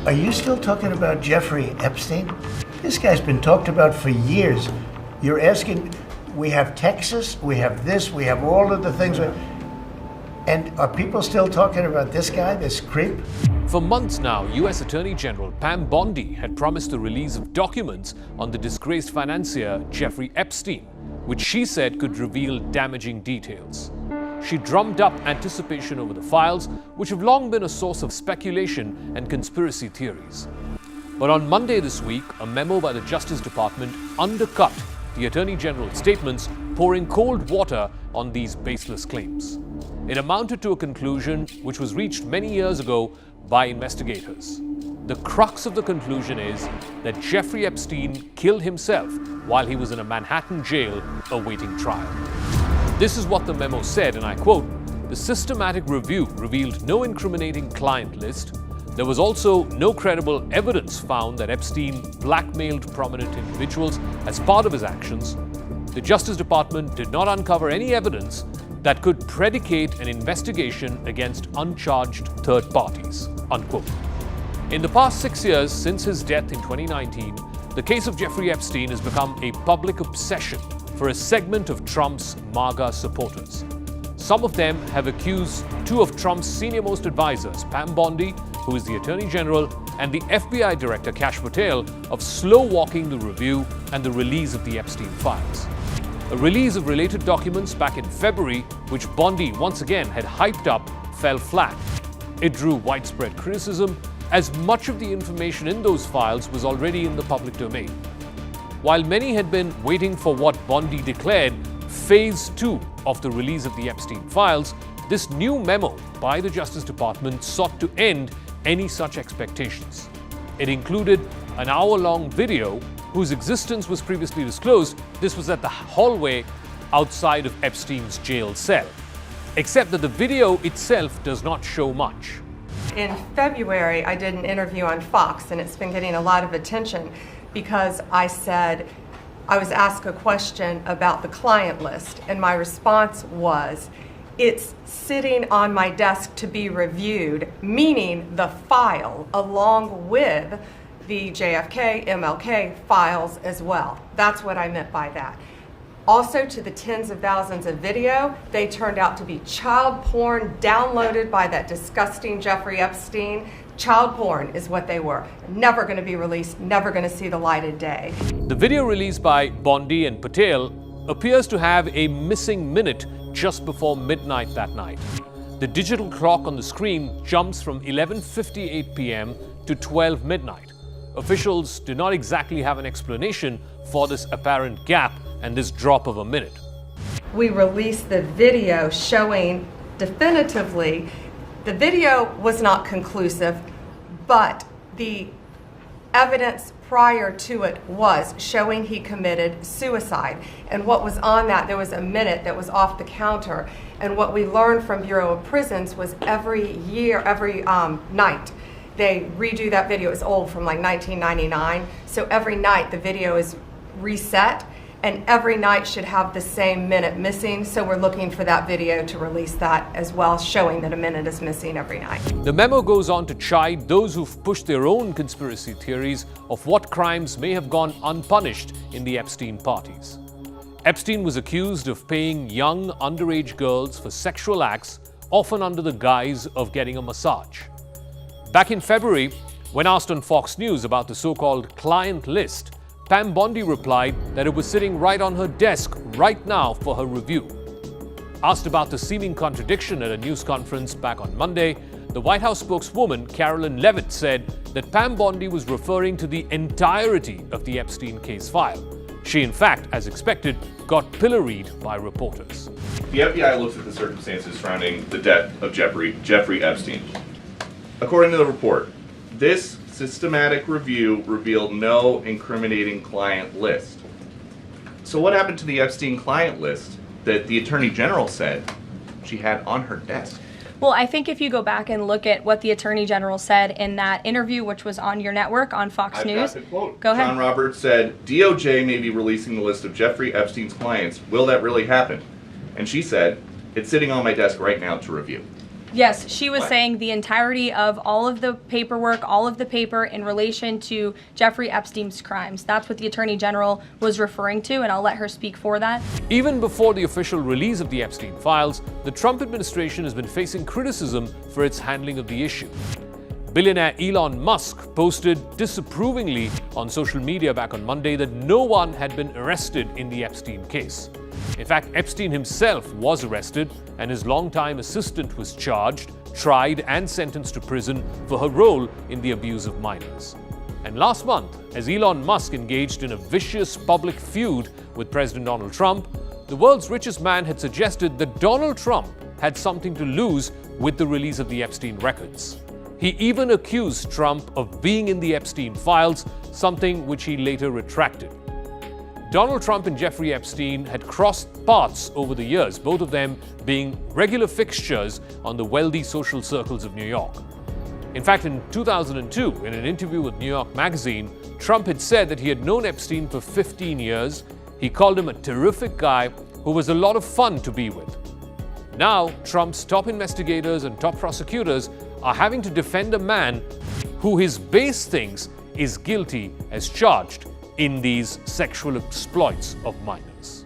Are you still talking about Jeffrey Epstein? This guy's been talked about for years. You're asking, we have Texas, we have this, we have all of the things. And are people still talking about this guy, this creep? For months now, U.S. Attorney General Pam Bondi had promised the release of documents on the disgraced financier Jeffrey Epstein, which she said could reveal damaging details. She drummed up anticipation over the files, which have long been a source of speculation and conspiracy theories. But on Monday this week, a memo by the Justice Department undercut the Attorney General's statements, pouring cold water on these baseless claims. It amounted to a conclusion which was reached many years ago by investigators. The crux of the conclusion is that Jeffrey Epstein killed himself while he was in a Manhattan jail awaiting trial. This is what the memo said, and I quote, "The systematic review revealed no incriminating client list. There was also no credible evidence found that Epstein blackmailed prominent individuals as part of his actions. The Justice Department did not uncover any evidence that could predicate an investigation against uncharged third parties," unquote. In the past 6 years since his death in 2019, the case of Jeffrey Epstein has become a public obsession for a segment of Trump's MAGA supporters. Some of them have accused two of Trump's senior-most advisors, Pam Bondi, who is the Attorney General, and the FBI Director Kash Patel, of slow-walking the review and the release of the Epstein files. A release of related documents back in February, which Bondi once again had hyped up, fell flat. It drew widespread criticism, as much of the information in those files was already in the public domain. While many had been waiting for what Bondi declared Phase 2 of the release of the Epstein files, this new memo by the Justice Department sought to end any such expectations. It included an hour-long video whose existence was previously disclosed. This was at the hallway outside of Epstein's jail cell. Except that the video itself does not show much. In February, I did an interview on Fox, and it's been getting a lot of attention because I said, I was asked a question about the client list, and my response was, it's sitting on my desk to be reviewed, meaning the file along with the JFK, MLK files as well. That's what I meant by that. Also, to the tens of thousands of video, they turned out to be child porn downloaded by that disgusting Jeffrey Epstein. Child porn is what they were. Never going to be released, never going to see the light of day. The video released by Bondi and Patel appears to have a missing minute just before midnight that night. The digital clock on the screen jumps from 11:58 p.m. to 12 midnight. Officials do not exactly have an explanation for this apparent gap and this drop of a minute. We released the video showing definitively. The video was not conclusive, but the evidence prior to it was showing he committed suicide. And what was on that, there was a minute that was off the counter. And what we learned from Bureau of Prisons was every night, they redo that video. It's old, from like 1999. So every night the video is reset, and every night should have the same minute missing. So we're looking for that video to release that as well, showing that a minute is missing every night. The memo goes on to chide those who've pushed their own conspiracy theories of what crimes may have gone unpunished in the Epstein parties. Epstein was accused of paying young underage girls for sexual acts, often under the guise of getting a massage. Back in February, when asked on Fox News about the so-called client list, Pam Bondi replied that it was sitting right on her desk right now for her review. Asked about the seeming contradiction at a news conference back on Monday, the White House spokeswoman Carolyn Leavitt said that Pam Bondi was referring to the entirety of the Epstein case file. She, in fact, as expected, got pilloried by reporters. The FBI looks at the circumstances surrounding the death of Jeffrey Epstein. According to the report, this systematic review revealed no incriminating client list. So what happened to the Epstein client list that the Attorney General said she had on her desk? Well, I think if you go back and look at what the Attorney General said in that interview, which was on your network, on Fox News. Got the quote. Go ahead. John Roberts said, DOJ may be releasing the list of Jeffrey Epstein's clients. Will that really happen? And she said, it's sitting on my desk right now to review. Yes, she was What? saying the entirety of all of the paperwork, all of the paper in relation to Jeffrey Epstein's crimes. That's what the Attorney General was referring to, and I'll let her speak for that. Even before the official release of the Epstein files, the Trump administration has been facing criticism for its handling of the issue. Billionaire Elon Musk posted disapprovingly on social media back on Monday that no one had been arrested in the Epstein case. In fact, Epstein himself was arrested, and his longtime assistant was charged, tried, and sentenced to prison for her role in the abuse of minors. And last month, as Elon Musk engaged in a vicious public feud with President Donald Trump, the world's richest man had suggested that Donald Trump had something to lose with the release of the Epstein records. He even accused Trump of being in the Epstein files, something which he later retracted. Donald Trump and Jeffrey Epstein had crossed paths over the years, both of them being regular fixtures on the wealthy social circles of New York. In fact, in 2002, in an interview with New York Magazine, Trump had said that he had known Epstein for 15 years. He called him a terrific guy who was a lot of fun to be with. Now, Trump's top investigators and top prosecutors are having to defend a man who his base thinks is guilty as charged in these sexual exploits of minors.